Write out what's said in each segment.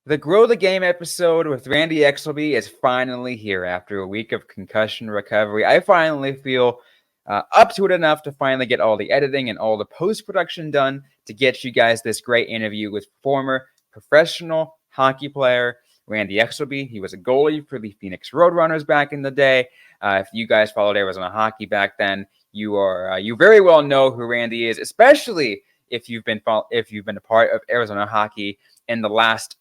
The Grow the Game episode with Randy Exelby is finally here after a week of concussion recovery. I finally feel up to it enough to finally get all the editing and all the post-production done to get you guys this great interview with former professional hockey player Randy Exelby. He was a goalie for the Phoenix Roadrunners back in the day. If you guys followed Arizona hockey back then, you very well know who Randy is, especially if you've been a part of Arizona hockey in the last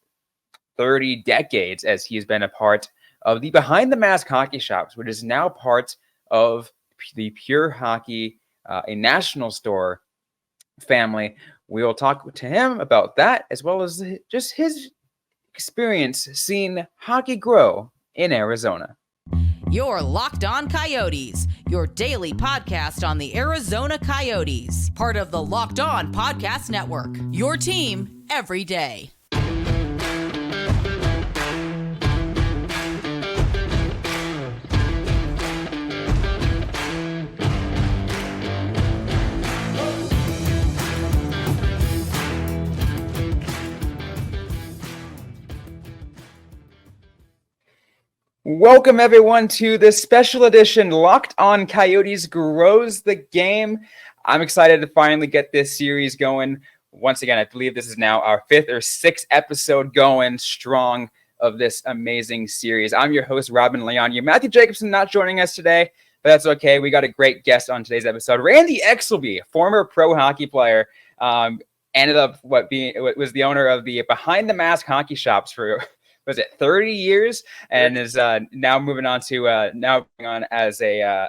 30 decades, as he has been a part of the Behind the Mask Hockey Shops, which is now part of the Pure Hockey, a national store family. We will talk to him about that, as well as just his experience seeing hockey grow in Arizona. You're Locked On Coyotes, your daily podcast on the Arizona Coyotes, part of the Locked On Podcast Network, your team every day. Welcome, everyone, to this special edition Locked On Coyotes Grows the Game. I'm excited to finally get this series going. Once again, I believe this is now our 5th or 6th episode going strong of this amazing series. I'm your host, Robyn Leon. Matthew Jacobson not joining us today, but that's okay. We got a great guest on today's episode. Randy Exelby, former pro hockey player, ended up was the owner of the Behind the Mask Hockey Shops for 30 years, and is now moving on to as a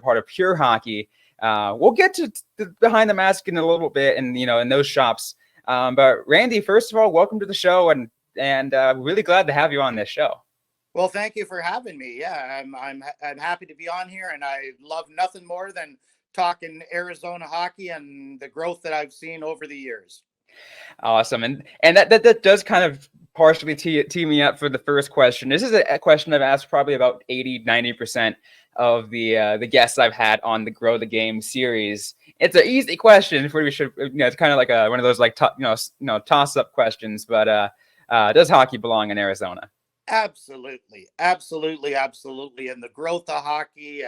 part of Pure Hockey. We'll get to the Behind the Mask in a little bit, and in those shops. But Randy, first of all, welcome to the show, and really glad to have you on this show. Well, thank you for having me. Yeah, I'm happy to be on here, and I love nothing more than talking Arizona hockey and the growth that I've seen over the years. Awesome, and that does kind of partially tee me up for the first question. This is a question I've asked probably about 80-90% of the guests I've had on the Grow the Game series. It's an easy question. It's kind of like one of those toss up questions. But does hockey belong in Arizona? Absolutely. And the growth of hockey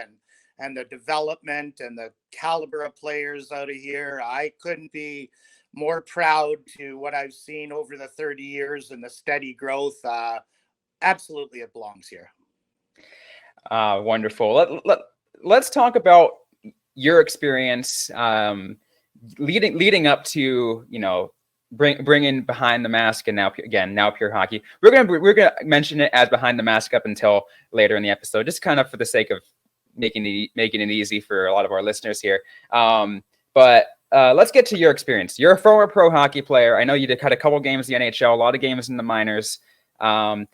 and the development and the caliber of players out of here, I couldn't be more proud to what I've seen over the 30 years and the steady growth. Absolutely, it belongs here. Wonderful. Let's talk about your experience leading up to bringing Behind the Mask, and now Pure Hockey. We're gonna mention it as Behind the Mask up until later in the episode, just kind of for the sake of making it easy for a lot of our listeners here. But let's get to your experience. You're a former pro hockey player. I know you had a couple games in the NHL, a lot of games in the minors. And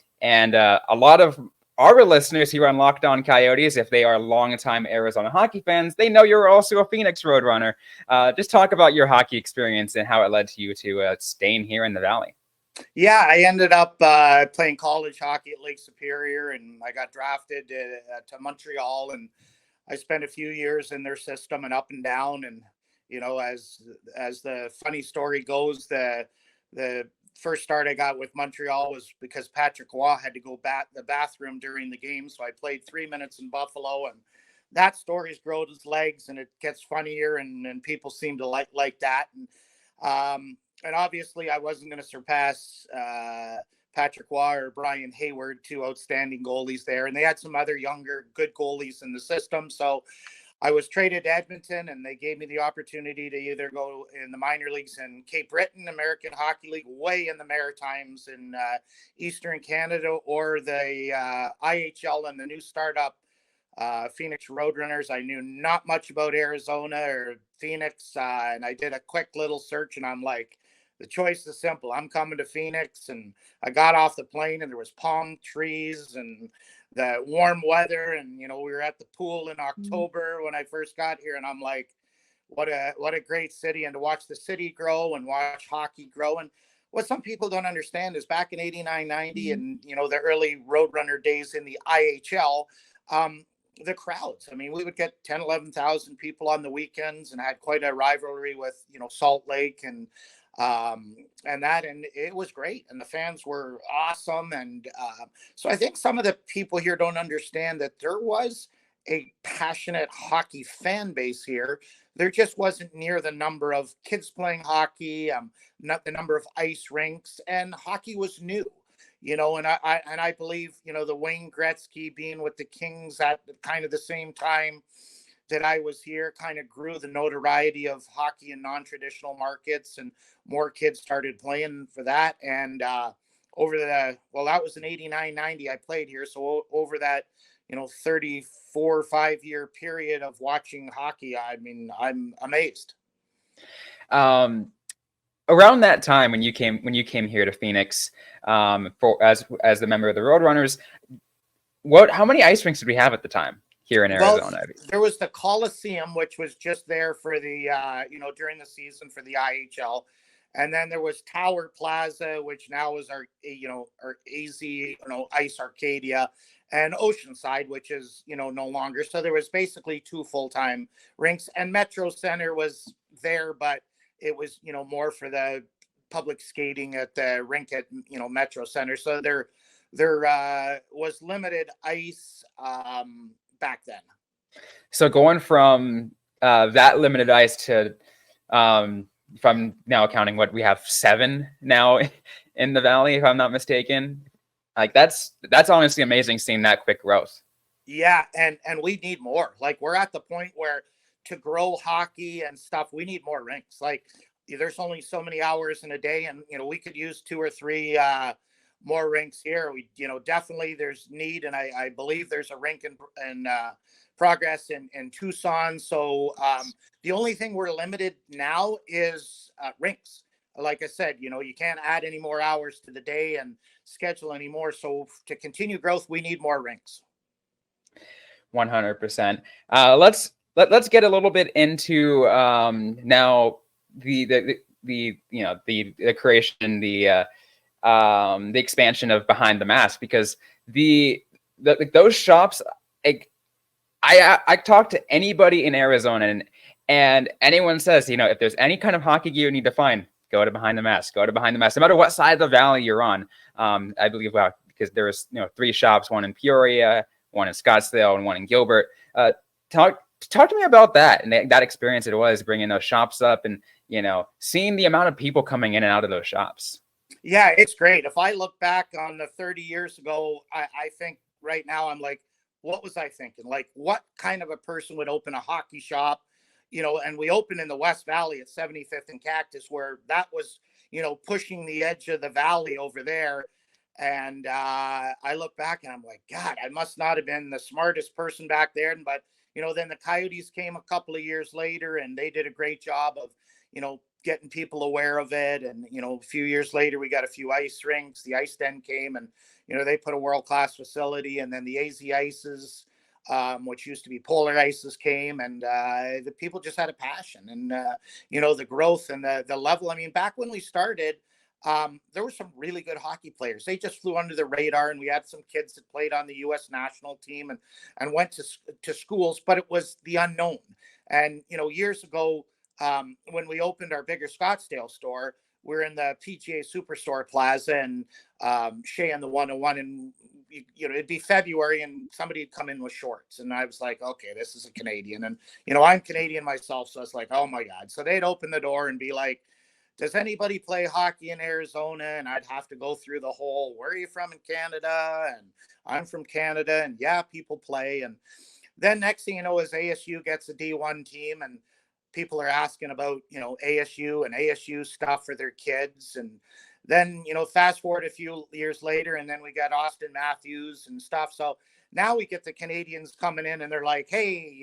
a lot of our listeners here on Locked On Coyotes, if they are longtime Arizona hockey fans, they know you're also a Phoenix Roadrunner. Just talk about your hockey experience and how it led to you to staying here in the Valley. Yeah, I ended up playing college hockey at Lake Superior, and I got drafted to Montreal, and I spent a few years in their system and up and down. And as the funny story goes, the first start I got with Montreal was because Patrick Roy had to go the bathroom during the game. So I played 3 minutes in Buffalo, and that story's grown its legs, and it gets funnier, and people seem to like that. And obviously I wasn't going to surpass Patrick Roy or Brian Hayward, two outstanding goalies there. And they had some other younger, good goalies in the system. So I was traded to Edmonton, and they gave me the opportunity to either go in the minor leagues in Cape Breton, American Hockey League, way in the Maritimes in Eastern Canada, or the IHL and the new startup Phoenix Roadrunners. I knew not much about Arizona or Phoenix, and I did a quick little search, and I'm like, the choice is simple. I'm coming to Phoenix. And I got off the plane, and there was palm trees and the warm weather, and we were at the pool in October when I first got here, and I'm like, what a great city, and to watch the city grow and watch hockey grow. And what some people don't understand is back in 89, 90 and the early Roadrunner days in the IHL, the crowds, I mean, we would get 10, 11,000 people on the weekends, and had quite a rivalry with Salt Lake. And And it was great, and the fans were awesome. And so I think some of the people here don't understand that there was a passionate hockey fan base here. There just wasn't near the number of kids playing hockey, not the number of ice rinks, and hockey was new. And I believe, the Wayne Gretzky being with the Kings at kind of the same time that I was here kind of grew the notoriety of hockey in non-traditional markets, and more kids started playing for that. And that was in 89-90 I played here. So over that, 34 5 year period of watching hockey, I mean, I'm amazed. Around that time when you came here to Phoenix, for as the member of the Roadrunners, how many ice rinks did we have at the time here in Arizona? Well, there was the Coliseum, which was just there for the during the season for the IHL, and then there was Tower Plaza, which now is our AZ Ice Arcadia, and Oceanside, which is no longer. So there was basically two full-time rinks, and Metro Center was there, but it was more for the public skating at the rink at Metro Center. So there was limited ice back then. So going from that limited ice to from now counting what we have 7 now in the valley, if I'm not mistaken, like that's honestly amazing seeing that quick growth. Yeah, and we need more. Like, we're at the point where to grow hockey and stuff, we need more rinks. Like, there's only so many hours in a day, and we could use 2 or 3 more rinks here. We definitely there's need, and I believe there's a rink in progress in Tucson. So the only thing we're limited now is rinks. Like I said, you can't add any more hours to the day and schedule anymore. So to continue growth, we need more rinks. 100%. Let's get a little bit into now the creation, the expansion of Behind the Mask, because those shops, I talk to anybody in Arizona, and anyone says, if there's any kind of hockey gear you need to find, go to Behind the Mask. Go to Behind the Mask, no matter what side of the valley you're on. I believe, because there's 3 shops, one in Peoria, one in Scottsdale, and one in Gilbert. Talk to me about that and that experience it was bringing those shops up, and seeing the amount of people coming in and out of those shops. Yeah, it's great. If I look back on the 30 years ago, I think right now I'm like, what was I thinking? Like, what kind of a person would open a hockey shop? And we opened in the West Valley at 75th and Cactus, where that was, pushing the edge of the valley over there. And I look back and I'm like, God, I must not have been the smartest person back there. But, then the Coyotes came a couple of years later, and they did a great job of, getting people aware of it. And, a few years later, we got a few ice rinks. The Ice Den came, and, they put a world-class facility. And then the AZ Ices, which used to be Polar Ices, came, and the people just had a passion, and, the growth and the level. I mean, back when we started, there were some really good hockey players. They just flew under the radar, and we had some kids that played on the U.S. national team and went to schools, but it was the unknown. And, years ago, when we opened our bigger Scottsdale store, we're in the PGA Superstore Plaza, and Shea and the 101, and it'd be February, and somebody would come in with shorts, and I was like, okay, this is a Canadian, and I'm Canadian myself, so I was like, oh my God. So they'd open the door and be like, does anybody play hockey in Arizona? And I'd have to go through the whole, where are you from in Canada? And I'm from Canada, and yeah, people play. And then next thing you know is ASU gets a D1 team, and people are asking about, ASU and ASU stuff for their kids. And then, fast forward a few years later, and then we got Austin Matthews and stuff. So now we get the Canadians coming in, and they're like, hey,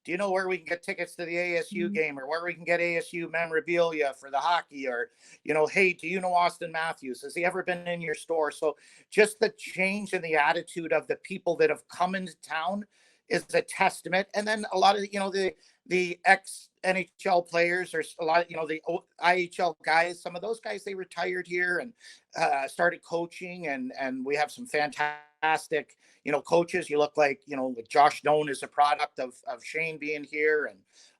do you know where we can get tickets to the ASU game, or where we can get ASU memorabilia for the hockey? Or, hey, do you know Austin Matthews? Has he ever been in your store? So just the change in the attitude of the people that have come into town is a testament. And then a lot of, the ex-NHL players, or a lot of, the IHL guys, some of those guys, they retired here and started coaching. And we have some fantastic fantastic, coaches. You look like, like Josh Doan is a product of Shane being here.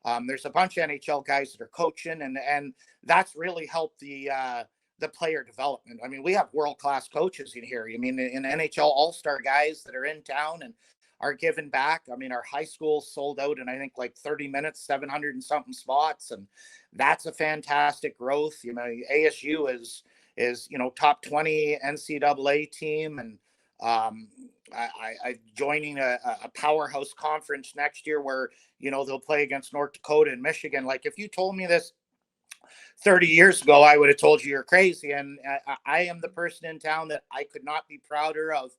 And there's a bunch of NHL guys that are coaching, and that's really helped the player development. I mean, we have world-class coaches in here. I mean, in NHL all-star guys that are in town and are giving back. I mean, our high school sold out in, I think, like 30 minutes, 700 and something spots. And that's a fantastic growth. ASU is, top 20 NCAA team. And I'm joining a powerhouse conference next year where, they'll play against North Dakota and Michigan. Like, if you told me this 30 years ago, I would have told you you're crazy. And I am the person in town that I could not be prouder of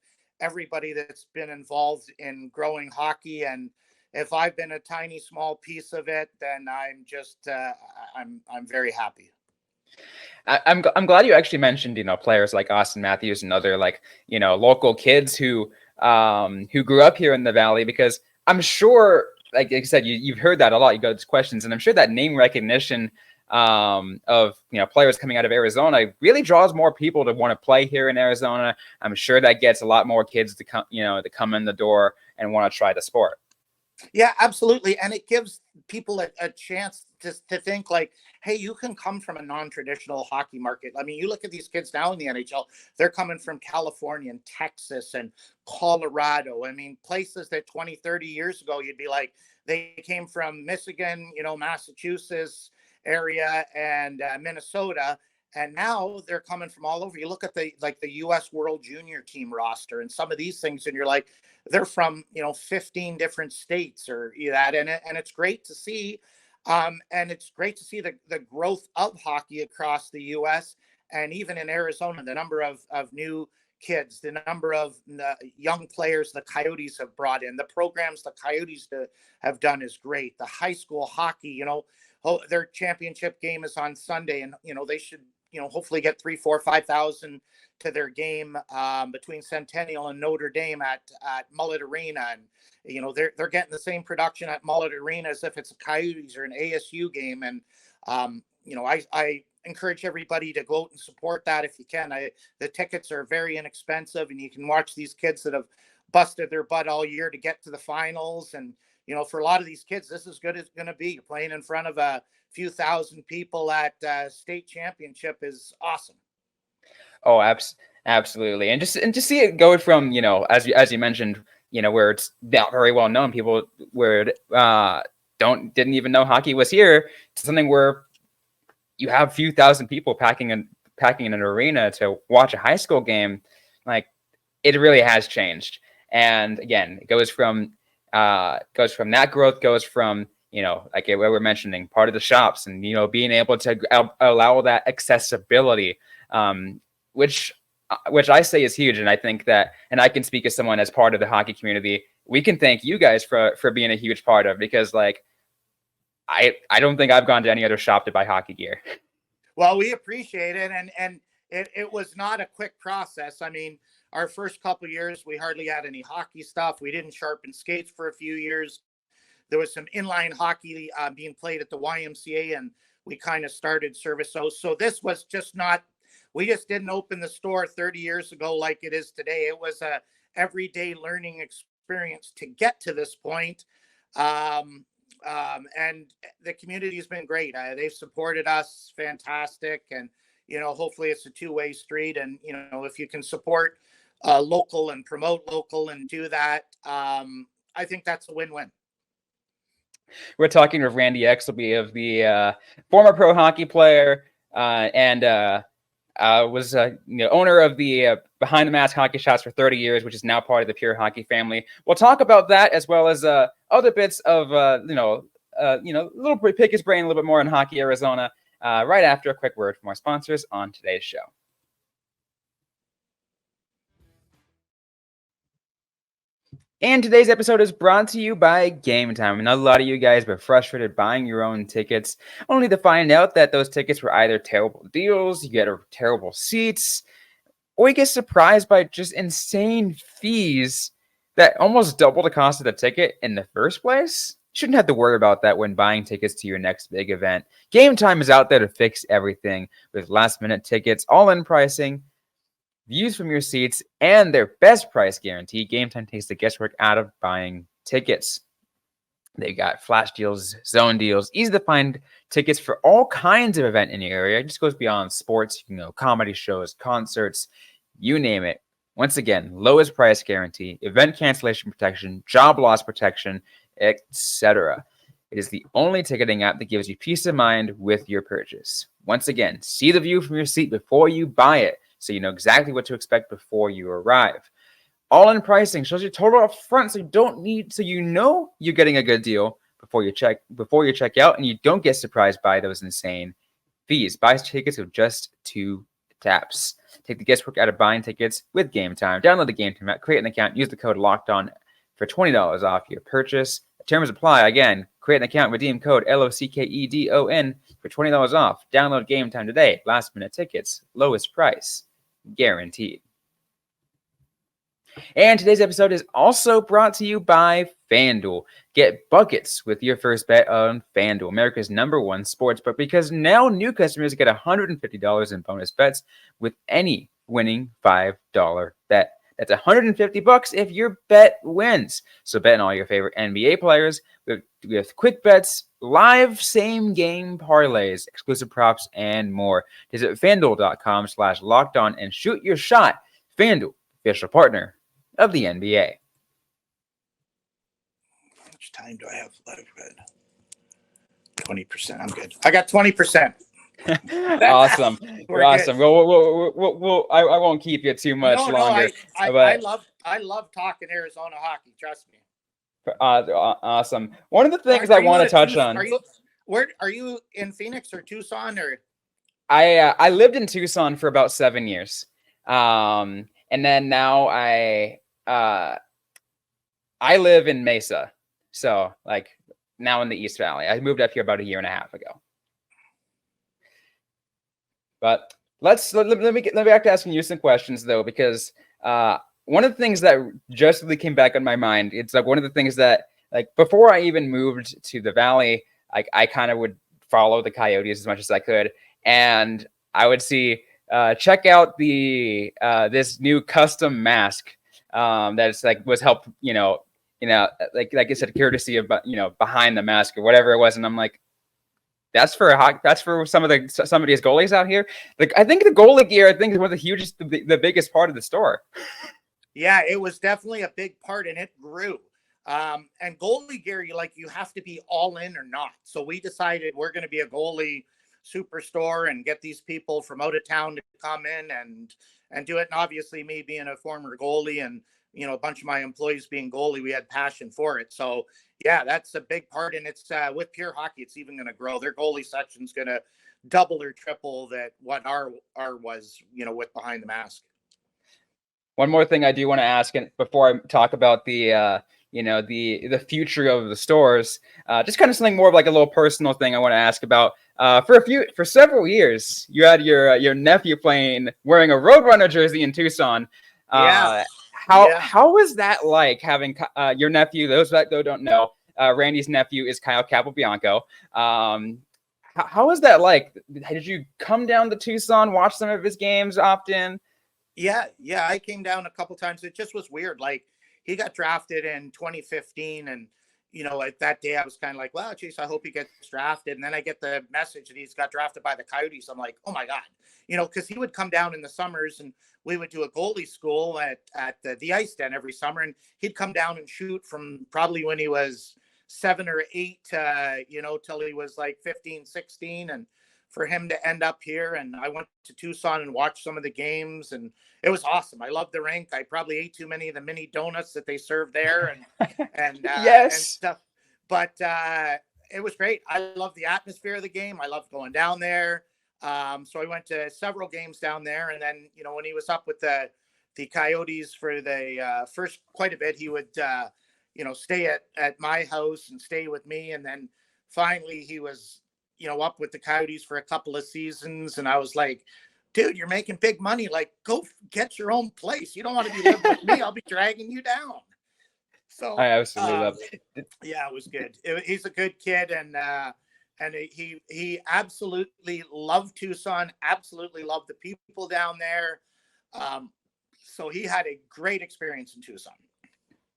everybody that's been involved in growing hockey. And if I've been a tiny, small piece of it, then I'm just, I'm very happy. I'm glad you actually mentioned, players like Austin Matthews and other local kids who grew up here in the Valley, because I'm sure, like I said, you've heard that a lot. You got these questions, and I'm sure that name recognition of players coming out of Arizona really draws more people to want to play here in Arizona. I'm sure that gets a lot more kids to come, to come in the door and want to try the sport. Yeah, absolutely. And it gives people a chance to think like, hey, you can come from a non-traditional hockey market. I mean, you look at these kids now in the NHL, they're coming from California and Texas and Colorado. I mean, places that 20, 30 years ago, you'd be like, they came from Michigan, Massachusetts area and Minnesota. And now they're coming from all over. You look at the U.S. World Junior Team roster and some of these things, and you're like, they're from 15 different states or that, and it's great to see, and it's great to see the growth of hockey across the U.S. and even in Arizona. The number of new kids, the number of young players the Coyotes have brought in, the programs the Coyotes have done is great. The high school hockey, their championship game is on Sunday, and they should hopefully get 3, 4, 5,000 to their game between Centennial and Notre Dame at Mullet Arena. And, they're getting the same production at Mullet Arena as if it's a Coyotes or an ASU game. And, I encourage everybody to go out and support that if you can. The tickets are very inexpensive, and you can watch these kids that have busted their butt all year to get to the finals. And, for a lot of these kids, this is good as going to be. You're playing in front of a few thousand people at state championship is awesome. Oh, absolutely. And just to see it go from, as you mentioned, where it's not very well known, people where didn't even know hockey was here, to something where you have a few thousand people packing in an arena to watch a high school game. Like, it really has changed. And again, it goes from that growth, goes from, like what we're mentioning, part of the shops, and, being able to allow that accessibility, which I say is huge. And I think that, and I can speak as someone as part of the hockey community, we can thank you guys for being a huge part of, because like, I don't think I've gone to any other shop to buy hockey gear. Well, we appreciate it. And it was not a quick process. I mean, our first couple of years, we hardly had any hockey stuff. We didn't sharpen skates for a few years. There was some inline hockey being played at the YMCA, and we kind of started service. So this was just not, we just didn't open the store 30 years ago like it is today. It was a everyday learning experience to get to this point. And the community has been great. They've supported us fantastic. And, hopefully it's a two-way street. And, if you can support local and promote local and do that, I think that's a win-win. We're talking with Randy Exelby, of the former pro hockey player and was owner of the Behind the Mask Hockey Shops for 30 years, which is now part of the Pure Hockey family. We'll talk about that, as well as other bits of a little bit, pick his brain a little bit more on Hockey Arizona right after a quick word from our sponsors on today's show. And today's episode is brought to you by Game Time. And a lot of you guys were frustrated buying your own tickets, only to find out that those tickets were either terrible deals, you get terrible seats, or you get surprised by just insane fees that almost double the cost of the ticket in the first place. You shouldn't have to worry about that when buying tickets to your next big event. Game Time is out there to fix everything with last-minute tickets, all-in pricing, views from your seats, and their best price guarantee, Game Time takes the guesswork out of buying tickets. They got flash deals, zone deals, easy to find tickets for all kinds of event in your area. It just goes beyond sports, comedy shows, concerts, you name it. Once again, lowest price guarantee, event cancellation protection, job loss protection, etc. It is the only ticketing app that gives you peace of mind with your purchase. Once again, see the view from your seat before you buy it, so you know exactly what to expect before you arrive. All-in pricing shows your total up front, so you know you're getting a good deal before you check out, and you don't get surprised by those insane fees. Buy tickets with just 2 taps. Take the guesswork out of buying tickets with Game Time. Download the Game Time app, create an account, use the code LOCKEDON for $20 off your purchase. Terms apply. Again, create an account, redeem code LOCKEDON for $20 off. Download Game Time today. Last minute tickets, lowest price, guaranteed. And today's episode is also brought to you by FanDuel. Get buckets with your first bet on FanDuel, America's #1 sportsbook, because now new customers get $150 in bonus bets with any winning $5 bet. That's $150 if your bet wins. So bet on all your favorite NBA players with quick bets, live same-game parlays, exclusive props, and more. Visit FanDuel.com/lockedon and shoot your shot. FanDuel, official partner of the NBA. How much time do I have left? 20%. I'm good. I got 20%. Awesome. Awesome. Well, I won't keep you too much longer. I love talking Arizona hockey. Trust me. Awesome. One of the things I want to touch on. Are you in Phoenix or Tucson or? I lived in Tucson for about 7 years. And then now I live in Mesa. So like now in the East Valley. I moved up here about a year and a half ago. But let me get back to asking you some questions though, because one of the things that just really came back on my mind, it's like one of the things that like before I even moved to the Valley, I kind of would follow the Coyotes as much as I could, and I would see check out the this new custom mask that's like was helped like I said, courtesy of behind the mask or whatever it was, and I'm like, that's for some of these goalies out here. Like I think the goalie gear is one of the hugest, the biggest part of the store. Yeah, it was definitely a big part, and it grew. And goalie gear, you have to be all in or not. So we decided we're going to be a goalie superstore and get these people from out of town to come in and do it. And obviously, me being a former goalie and a bunch of my employees being goalie, we had passion for it. So yeah, that's a big part. And it's with Pure Hockey, it's even going to grow. Their goalie section's going to double or triple that what our was, with behind the mask. One more thing I do want to ask, and before I talk about the the future of the stores, just kind of something more of like a little personal thing I want to ask about. For several years, you had your nephew wearing a Roadrunner jersey in Tucson. Yeah. How was that like having your nephew? Those that don't know, Randy's nephew is Kyle Capobianco. How was that like? Did you come down to Tucson, watch some of his games often? Yeah, I came down a couple times. It just was weird. Like he got drafted in 2015, and at that day I was kind of like, well, geez, I hope he gets drafted. And then I get the message that he's got drafted by the Coyotes. I'm like, oh my god, because he would come down in the summers, and we would do a goalie school at the Ice Den every summer, and he'd come down and shoot from probably when he was 7 or 8, till he was like 15, 16, and for him to end up here. And I went to Tucson and watched some of the games, and it was awesome. I loved the rink. I probably ate too many of the mini donuts that they served there and yes, and stuff. But it was great. I loved the atmosphere of the game. I loved going down there. So I went to several games down there. And then, when he was up with the Coyotes for the first quite a bit, he would, stay at my house and stay with me. And then finally he was, up with the Coyotes for a couple of seasons. And I was like, dude, you're making big money. Like, go get your own place. You don't want to be living with me. I'll be dragging you down. So I absolutely love it. Yeah, it was good. He's a good kid. And he absolutely loved Tucson, absolutely loved the people down there. So he had a great experience in Tucson.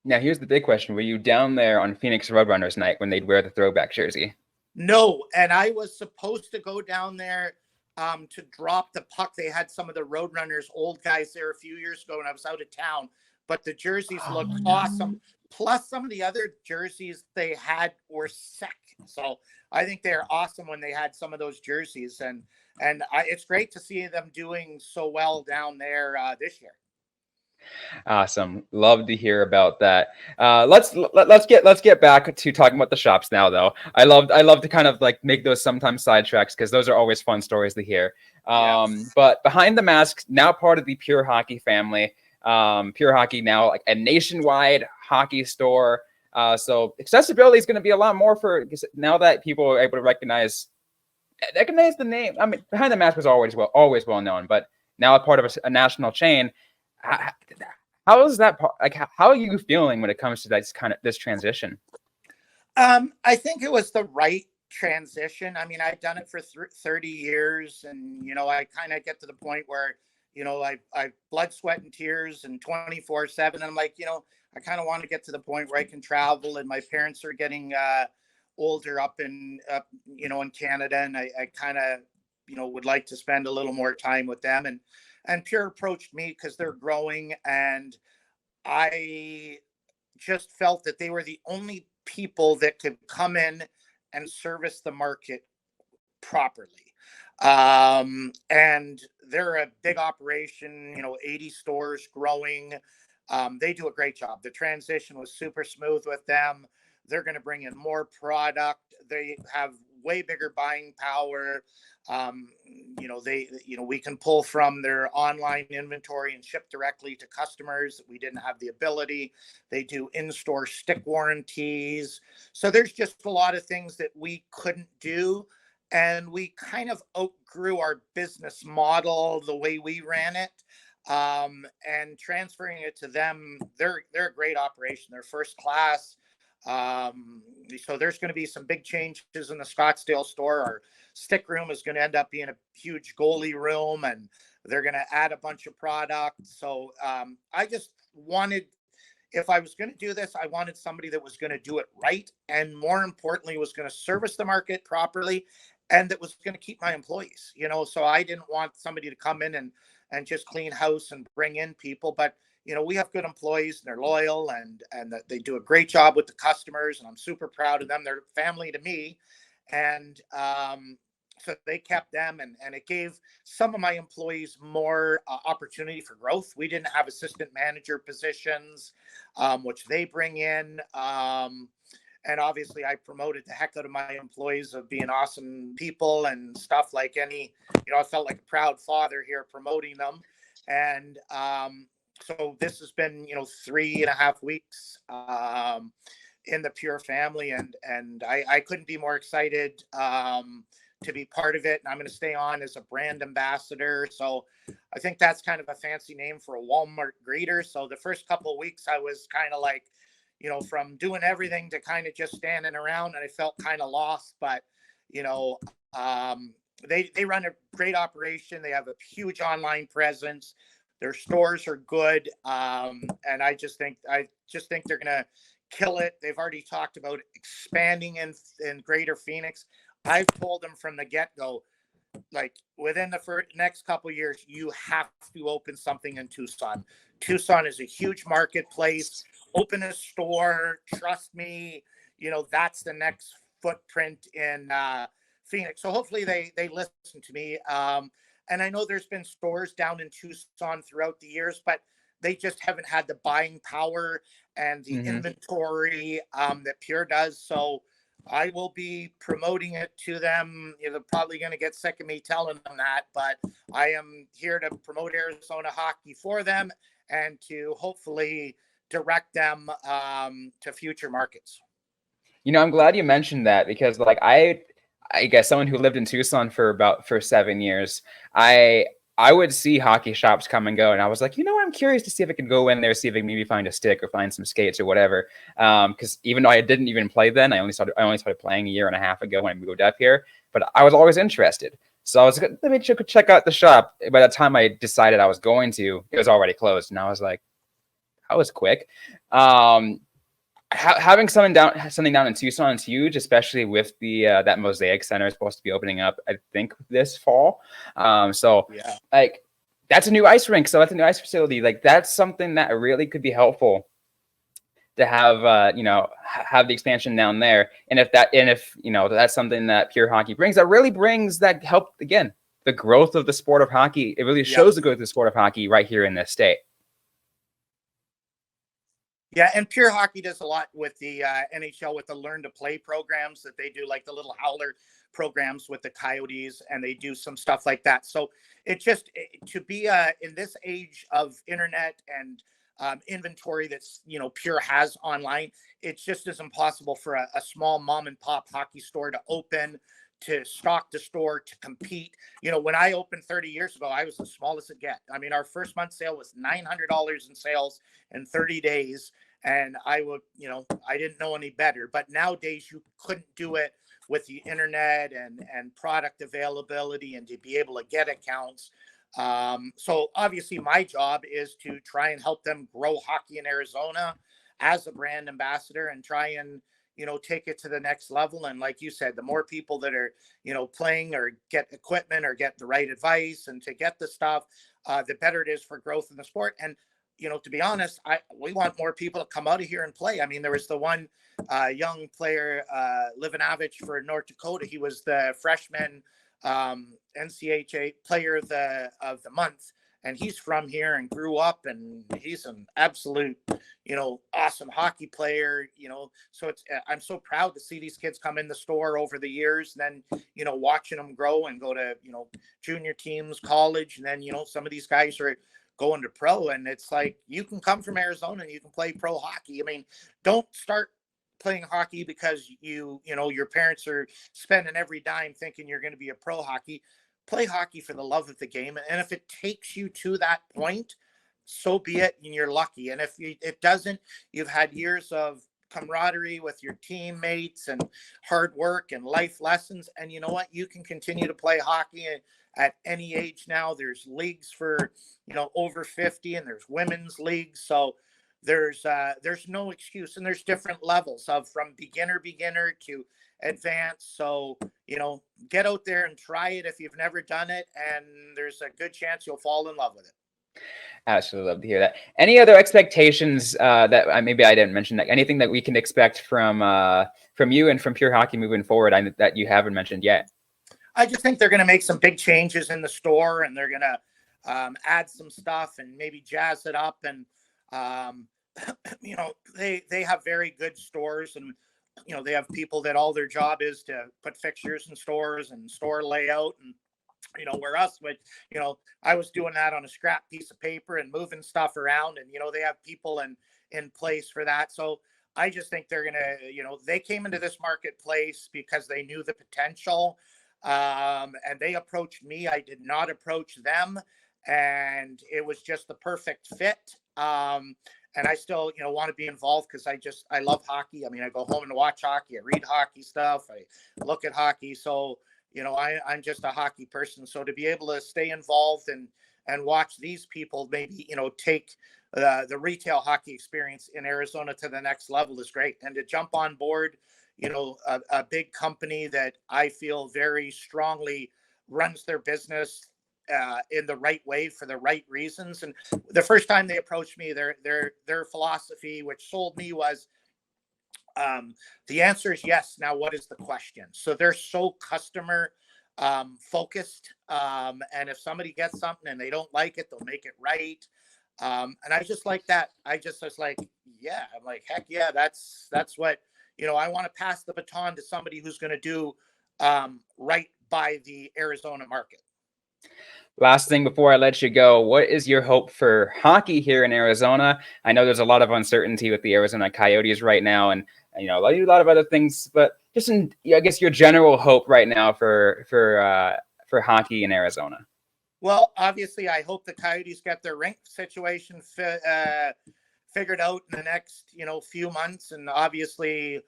Now, here's the big question. Were you down there on Phoenix Roadrunners night when they'd wear the throwback jersey? No, and I was supposed to go down there to drop the puck. They had some of the Roadrunners old guys there a few years ago, and I was out of town. But the jerseys looked awesome. Plus, some of the other jerseys they had were sick. So I think they're awesome when they had some of those jerseys, and it's great to see them doing so well down there this year. Awesome. Love to hear about that. Let's get back to talking about the shops now, though. I love to kind of like make those sometimes sidetracks because those are always fun stories to hear. But Behind the Mask, now part of the Pure Hockey family. Pure Hockey now like a nationwide hockey store. So accessibility is going to be a lot more for now that people are able to recognize the name. I mean, Behind the Mask was always well known, but now a part of a national chain. How is that like? How are you feeling when it comes to this transition? I think it was the right transition. I mean, I've done it for 30 years, and I kind of get to the point where I blood, sweat, and tears, and 24/7. And I'm like, I kind of want to get to the point where I can travel, and my parents are getting older up in Canada, and I kind of would like to spend a little more time with them. And Pure approached me because they're growing, and I just felt that they were the only people that could come in and service the market properly. And they're a big operation, 80 stores growing. They do a great job. The transition was super smooth with them. They're going to bring in more product. They have way bigger buying power. We can pull from their online inventory and ship directly to customers that we didn't have the ability. They do in-store stick warranties. So there's just a lot of things that we couldn't do. And we kind of outgrew our business model, the way we ran it. And transferring it to them, they're a great operation. They're first class. So there's going to be some big changes in the Scottsdale store. Our stick room is going to end up being a huge goalie room, and they're going to add a bunch of products. So I just wanted, if I was going to do this, I wanted somebody that was going to do it right, and more importantly, was going to service the market properly, and that was going to keep my employees. So I didn't want somebody to come in and just clean house and bring in people, but we have good employees, and they're loyal, and that they do a great job with the customers, and I'm super proud of them. They're family to me. And so they kept them, and it gave some of my employees more opportunity for growth. We didn't have assistant manager positions, which they bring in. And obviously I promoted the heck out of my employees of being awesome people and stuff like I felt like a proud father here promoting them. And so this has been, 3.5 weeks in the Pure family, and I couldn't be more excited to be part of it. And I'm going to stay on as a brand ambassador. So I think that's kind of a fancy name for a Walmart greeter. So the first couple of weeks I was kind of like, from doing everything to kind of just standing around, and I felt kind of lost. But they run a great operation. They have a huge online presence. Their stores are good, and I just think they're gonna kill it. They've already talked about expanding in Greater Phoenix. I've told them from the get-go, like within the next couple of years, you have to open something in Tucson. Tucson is a huge marketplace. Open a store. Trust me. That's the next footprint in Phoenix. So hopefully they listen to me. And I know there's been stores down in Tucson throughout the years, but they just haven't had the buying power and the inventory that Pure does. So I will be promoting it to them. They're probably going to get sick of me telling them that, but I am here to promote Arizona hockey for them and to hopefully direct them to future markets. I'm glad you mentioned that because I guess someone who lived in Tucson for 7 years, I would see hockey shops come and go, and I was like, I'm curious to see if I could go in there, see if I can maybe find a stick or find some skates or whatever. Because even though I didn't even play then, I only started playing a year and a half ago when I moved up here. But I was always interested. So I was like, let me check out the shop. By the time I decided I was going to, it was already closed. And I was like, that was quick. Having something down in Tucson is huge, especially with the that Mosaic Center is supposed to be opening up, I think, this fall. So Yeah. like that's a new ice rink. So that's a new ice facility. Like that's something that really could be helpful to have, have the expansion down there. And if that's something that pure hockey brings, that really brings that help again, the growth of the sport of hockey. It really shows the growth of the sport of hockey right here in this state. Yeah, and Pure Hockey does a lot with the NHL with the Learn to Play programs that they do, like the little howler programs with the Coyotes, and they do some stuff like that. So it just to be in this age of internet and inventory that's Pure has online, it just is impossible for a small mom and pop hockey store to open, to stock the store, to compete. When I opened 30 years ago, I was the smallest it get. I mean, our first month sale was $900 in sales in 30 days. And I didn't know any better. But nowadays you couldn't do it with the internet and product availability and to be able to get accounts. So obviously my job is to try and help them grow hockey in Arizona as a brand ambassador and try and take it to the next level. And like you said, the more people that are, playing or get equipment or get the right advice and to get the stuff, the better it is for growth in the sport. And, to be honest, we want more people to come out of here and play. I mean, there was the one young player, Livanavich for North Dakota. He was the freshman NCHA player of the month. And he's from here and grew up, and he's an absolute, awesome hockey player, so I'm so proud to see these kids come in the store over the years, and then, watching them grow and go to, junior teams, college. And then, some of these guys are going to pro, and it's like, you can come from Arizona and you can play pro hockey. I mean, don't start playing hockey because your parents are spending every dime thinking you're going to be a pro hockey. Play hockey for the love of the game. And if it takes you to that point, so be it, and you're lucky. And if it doesn't, you've had years of camaraderie with your teammates and hard work and life lessons. And you know what? You can continue to play hockey at any age now. There's leagues for, over 50, and there's women's leagues. So there's no excuse, and there's different levels from beginner to advanced. So, get out there and try it if you've never done it, and there's a good chance you'll fall in love with it. Absolutely love to hear that. Any other expectations that maybe I didn't mention? Like anything that we can expect from you and from Pure Hockey moving forward that you haven't mentioned yet? I just think they're going to make some big changes in the store, and they're going to add some stuff and maybe jazz it up. And they have very good stores, and they have people that all their job is to put fixtures in stores and store layout. And where us with, I was doing that on a scrap piece of paper and moving stuff around, and they have people in place for that. So I just think they're gonna, they came into this marketplace because they knew the potential, and they approached me. I did not approach them, and it was just the perfect fit. And I still, want to be involved because I love hockey. I mean, I go home and watch hockey. I read hockey stuff. I look at hockey. So, I'm just a hockey person. So to be able to stay involved and watch these people maybe, take the retail hockey experience in Arizona to the next level is great. And to jump on board, a big company that I feel very strongly runs their business in the right way for the right reasons. And the first time they approached me, their philosophy, which sold me, was the answer is yes. Now, what is the question? So they're so customer focused. And if somebody gets something and they don't like it, they'll make it right. And I just like that. I was like, yeah, I'm like, heck yeah, that's what, I want to pass the baton to somebody who's going to do right by the Arizona market. Last thing before I let you go, what is your hope for hockey here in Arizona? I know there's a lot of uncertainty with the Arizona Coyotes right now, and a lot of other things, but just I guess your general hope right now for hockey in Arizona. Well, obviously, I hope the Coyotes get their rink situation figured out in the next few months, and obviously,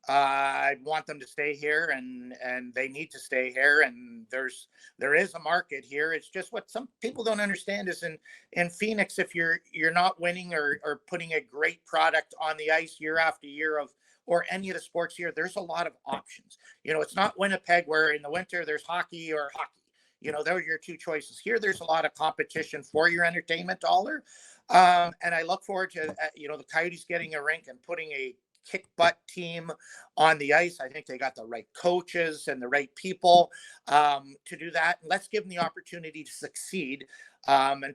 I want them to stay here, and they need to stay here. And there is a market here. It's just what some people don't understand is in Phoenix, if you're not winning or putting a great product on the ice year after year or any of the sports here, there's a lot of options. It's not Winnipeg where in the winter there's hockey or hockey. Those are your two choices. Here, there's a lot of competition for your entertainment dollar. And I look forward to, the Coyotes getting a rink and putting a kick butt team on the ice. I think they got the right coaches and the right people to do that. And let's give them the opportunity to succeed. And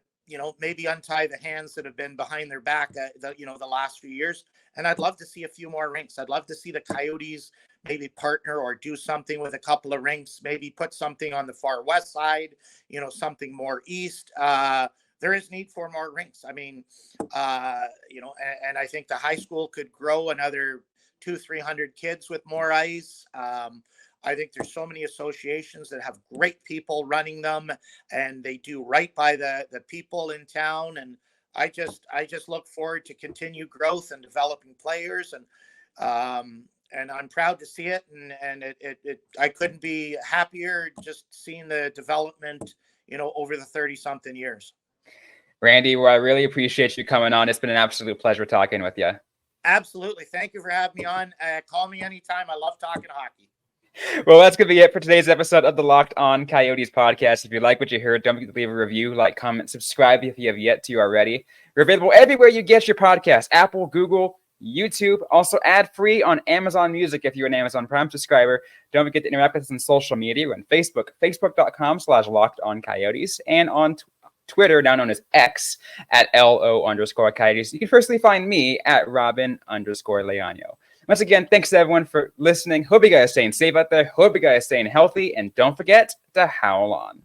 maybe untie the hands that have been behind their back, the last few years. And I'd love to see a few more rinks. I'd love to see the Coyotes maybe partner or do something with a couple of rinks, maybe put something on the far west side, something more east. There is need for more rinks. I mean, and I think the high school could grow another 200-300 kids with more ice. I think there's so many associations that have great people running them, and they do right by the people in town. And I just look forward to continued growth and developing players, and I'm proud to see it. And I couldn't be happier just seeing the development, over the 30-something years. Randy, well, I really appreciate you coming on. It's been an absolute pleasure talking with you. Absolutely. Thank you for having me on. Call me anytime. I love talking hockey. Well, that's going to be it for today's episode of the Locked On Coyotes podcast. If you like what you heard, don't forget to leave a review, like, comment, subscribe if you have yet to already. We're available everywhere you get your podcast: Apple, Google, YouTube, also ad-free on Amazon Music if you're an Amazon Prime subscriber. Don't forget to interact with us on social media. We're on Facebook, facebook.com/LockedOnCoyotes, and on Twitter, now known as X, at @LO_Coyotes. You can firstly find me at Robyn_Leano. Once again, thanks to everyone for listening. Hope you guys are staying safe out there. Hope you guys are staying healthy. And don't forget to howl on.